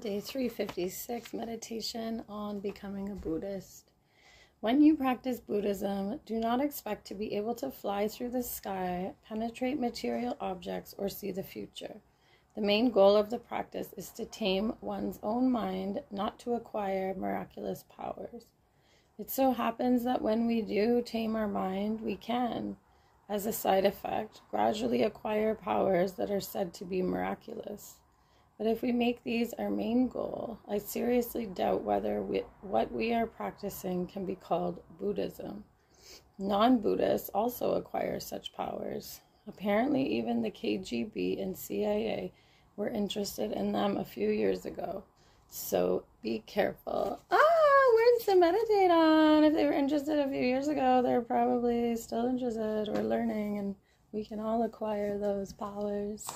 Day 356, meditation on becoming a Buddhist. When you practice Buddhism, do not expect to be able to fly through the sky, penetrate material objects, or see the future. The main goal of the practice is to tame one's own mind, not to acquire miraculous powers. It so happens that when we do tame our mind, we can, as a side effect, gradually acquire powers that are said to be miraculous. But if we make these our main goal, I seriously doubt whether what we are practicing can be called Buddhism. Non-Buddhists also acquire such powers. Apparently, even the KGB and CIA were interested in them a few years ago. So be careful. Words to meditate on. If they were interested a few years ago, they're probably still interested or learning, and we can all acquire those powers.